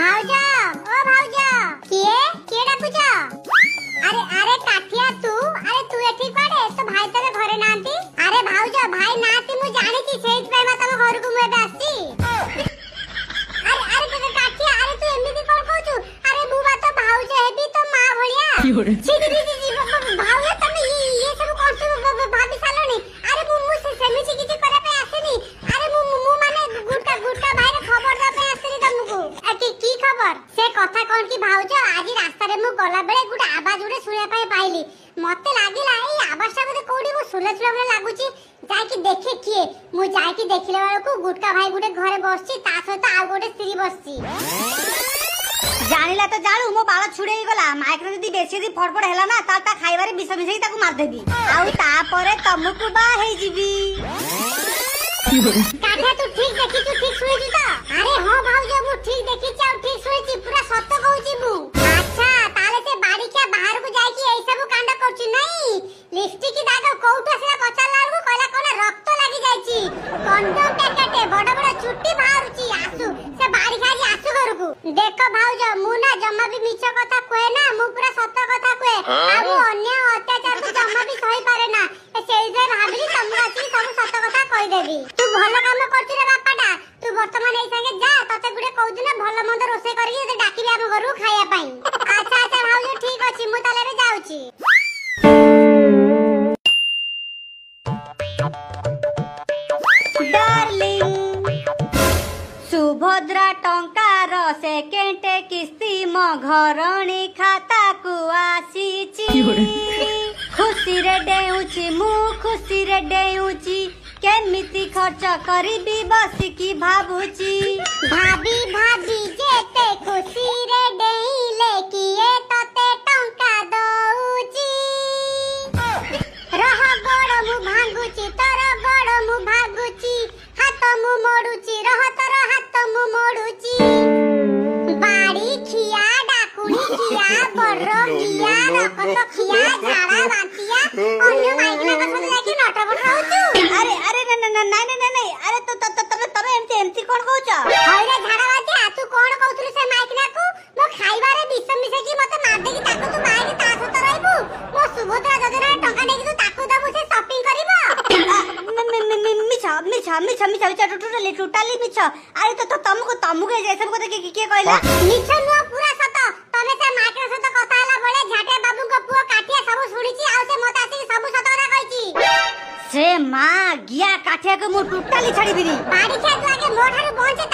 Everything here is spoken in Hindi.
भाउज ओ भाउज किए डाकुछ? अरे अरे काठिया तू एठी पड़े तो भाई तबे घरे नांती। अरे भाउज भाई नांती मु जानि छी सेहि पे म तम घर को एबे आसी। अरे अरे काठिया अरे तू एमिति कोन कहू? अरे मु बा तो भाउज हेबी तो मां भलिया छी भाउज तमे ये सब कोन भाभी सालोनी। अरे मु सेमिति किछि करे पे आसेनी। अरे मु माने गुटका भाई रे खबर द पे आसेनी तमको। की खबर से कथा कोन की भाउज? आज रास्ता रे मु गला बेले गुड आवाज उडे सुने पाई पाइली। मते लागिला ए आवाज ता मते कोडी मु सुले सुले लागुची। जाय की देखे किए मु जाय की देखिले वाला गुटका भाई गुडे घरे बसची ता सहित आ गोटे स्त्री बसची। जानिला तो जालू मो बाल छुड़ेई गला। माइक रे जदी बेसी दी फड़फड़ हेला ना ता खाइबारे विष मिसई ताकू मार देबी। आउ ता परे तमकू बा हेई जीबी। काठा तू ठीक देखि तू ठीक सुइजी त? अरे हां भाउज मु ठीक देखि छी और ठीक सुइजी पूरा सत्य कहूची मु। अच्छा ताले से बाड़ी के बाहर को जाई की एई सब कांड करची नहीं। लिपस्टिक की दाग कोउटा से पचाला को कहला कोना रक्त लागि जाईची। कंडम पैकेट बड़ बड़ चुट्टी बाहरची आसु से बाड़ी खाजी आसु घर को। देखो भाउज मु ना जम्मा भी मिछ कथा कहे ना मु पूरा सत्य कथा कहे। आ मु अन्य अत्याचार को जम्मा भी सही पारे ना। सेई जे भाबिली तमरा छी सब सत्य कथा कहि देबी। तू भलो काम करछि रे बापाटा। तू वर्तमान एई संगे जा तते गुडे कहू दिना भलो मंद रोसे करिके ते डाकिबे हम घरु खाया पई। अच्छा अच्छा भाउज ठीक अछि मु ताले रे जाउची। डार्लिंग सुभद्रा टंकार सेकेंड किस्ती मो घरणी खाता को आसीची। खुशी रे डेउची मु खुशी रे डेउची केमिति खर्च करिबी बसिकी भाबुची। भाभी भाभी जेते खुशी रे डेइले किए तते टंका दउची। रह गड़ मु भांगुची तर गड़ मु भागुची। हाथ मु मोडुची रह तर हाथ मु मोडुची। बाड़ी खिया डाकुनी खिया बर्रो खिया रकत खिया झाड़ा बांतिया अन्य माइकना कथा जाके नटबट रहउचू। अरे अरे नहीं अरे तो तबे एमती कोन कहूछ? हइरे झाड़ा बांतिया तू कोन कहउतली से माइकना को? मो खाइबारे विष मिसे की मते मार देकी ताको तू माइक ता सत रहबू। मो सुभद्रा योजना टंका नेकी तू ताको दबु से शॉपिंग करिबो। मिछ टोटली मिछ। अरे तो तमको जे सब को के कहला मिछ नो पूरा सत। तमे से माइक सत कथा हला बळे झाटे बाबू को पुओ काटिया सब सुनिची आ से मते आसी सब सत कथा कहची। से मां गिया काठिया को मु टोटली छाड़ी बिनी। बाड़ी खेत लागे मोठारू पहुंचे